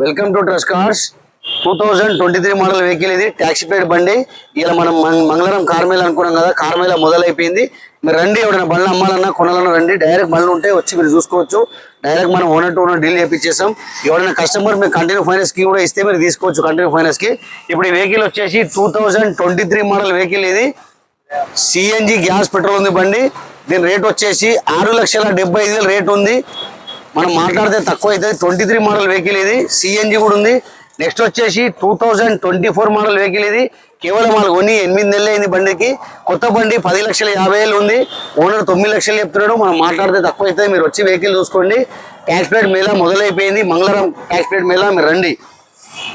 Welcome to trust cars 2023 model vehicle ఇది taxi పేడ్ బండి. ఇలా మనం మంగళవారం కార్మేళ అనుకున్నాం కదా, కార్మేళ మొదలైపోయింది. మీరు రండి, ఎవరైనా బండ్లు అమ్మాలన్నా కొనాలన్నా రండి. డైరెక్ట్ బండ్లు ఉంటే వచ్చి మీరు చూసుకోవచ్చు. డైరెక్ట్ మనం ఓనర్ టు ఓనర్ డీల్ చేయించేస్తాం. ఎవరైనా కస్టమర్ మీరు కంటిన్యూ ఫైనాన్స్ కి కూడా ఇస్తే మీరు తీసుకోవచ్చు కంటిన్యూ ఫైనాన్స్ కి. ఇప్పుడు ఈ వెహికల్ వచ్చేసి 2023 మోడల్ వెహికల్ ఇది. సిఎన్జి గ్యాస్ పెట్రోల్ ఉంది బండి. దీని రేట్ వచ్చేసి 6,75,000 రేట్ ఉంది. మనం మాట్లాడితే తక్కువ అవుతుంది. 23 మోడల్ వెహికల్ ఇది. సిఎన్జి కూడా ఉంది. నెక్స్ట్ వచ్చేసి 2024 మోడల్ వెహికల్ ఇది. కేవలం వాళ్ళు కొని 8 నెలలు అయింది బండికి. కొత్త బండి 10,50,000 ఉంది. ఓనర్ 9 లక్షలు చెప్తున్నాడు. మనం మాట్లాడితే తక్కువ అవుతుంది. మీరు వచ్చి వెహికల్ చూసుకోండి. ట్యాక్స్ ప్లేట్ మేళ మొదలైపోయింది. మంగళవారం ట్యాక్స్ ప్లేట్ మేళ. మీరు రండి,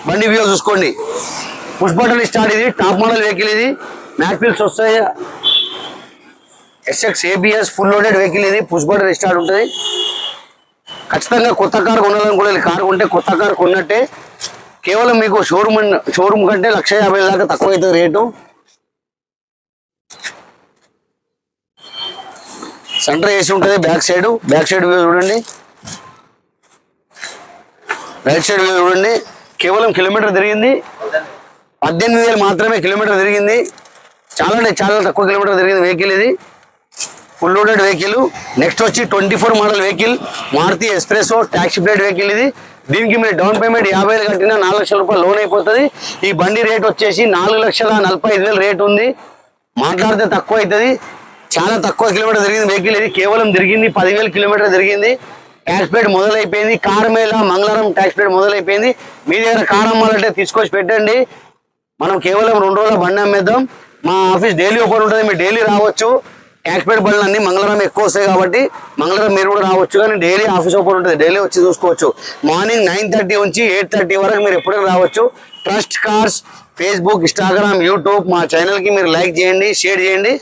బండి వ్యూ చూసుకోండి. పుష్ బటన్ స్టార్ట్ ఇది. టాప్ మోడల్ వెహికల్ ఇది. మ్యాట్ వీల్స్ వస్తాయి. SX ABS full loaded vehicle ఇది. పుష్ బటన్ స్టార్ట్ ఉంటుంది. ఖచ్చితంగా కొత్త కార్ కొనాలనుకోలేదు. కారు కొంటే కొత్త కారు కొన్నట్టే. కేవలం మీకు షోరూమ్ కంటే 1,50,000 దాకా తక్కువ అవుతుంది రేటు. సెంటర్ వేసి ఉంటుంది. బ్యాక్ సైడ్ వ్యూ చూడండి. రైట్ సైడ్ వ్యూ చూడండి. కేవలం కిలోమీటర్ తిరిగింది 18,000 మాత్రమే కిలోమీటర్ తిరిగింది. చాలా అంటే చాలా తక్కువ కిలోమీటర్ తిరిగింది వెహికల్ ఇది. Full loaded vehicle. నెక్స్ట్ వచ్చి 24 model vehicle Maruti Espresso taxi plate vehicle ఇది. దీనికి మీరు డౌన్ పేమెంట్ 50,000 కట్టినా 4 లక్షల రూపాయలు లోన్ అయిపోతుంది. ఈ బండి రేట్ వచ్చేసి 4,45,000 రేట్ ఉంది. మాట్లాడితే తక్కువ అవుతుంది. చాలా తక్కువ కిలోమీటర్ తిరిగింది వెహికల్ ఇది. కేవలం తిరిగింది 10,000 కిలోమీటర్ తిరిగింది. Tax plate మొదలైపోయింది. కార్మేళ మంగళవారం ట్యాక్స్ ప్లేట్ మొదలైపోయింది. మీ దగ్గర కార్ అమ్మాలంటే తీసుకొచ్చి పెట్టండి. మనం కేవలం 2 రోజుల బండి అమ్మేద్దాం. మా ఆఫీస్ డైలీ ఓపెన్ ఉంటుంది. మీరు డైలీ రావచ్చు. ట్యాక్స్ ప్లేట్ బండ్లు అన్ని మంగళవారం ఎక్కువ వస్తాయి కాబట్టి మంగళవారం మీరు కూడా రావచ్చు. కానీ డైలీ ఆఫీస్ ఓపెన్ ఉంటుంది. డైలీ వచ్చి చూసుకోవచ్చు. మార్నింగ్ 9:30 నుంచి 8:30 వరకు మీరు ఎప్పుడైనా రావచ్చు. Trust cars Facebook, Instagram, YouTube మా ఛానల్కి మీరు లైక్ చేయండి, షేర్ చేయండి.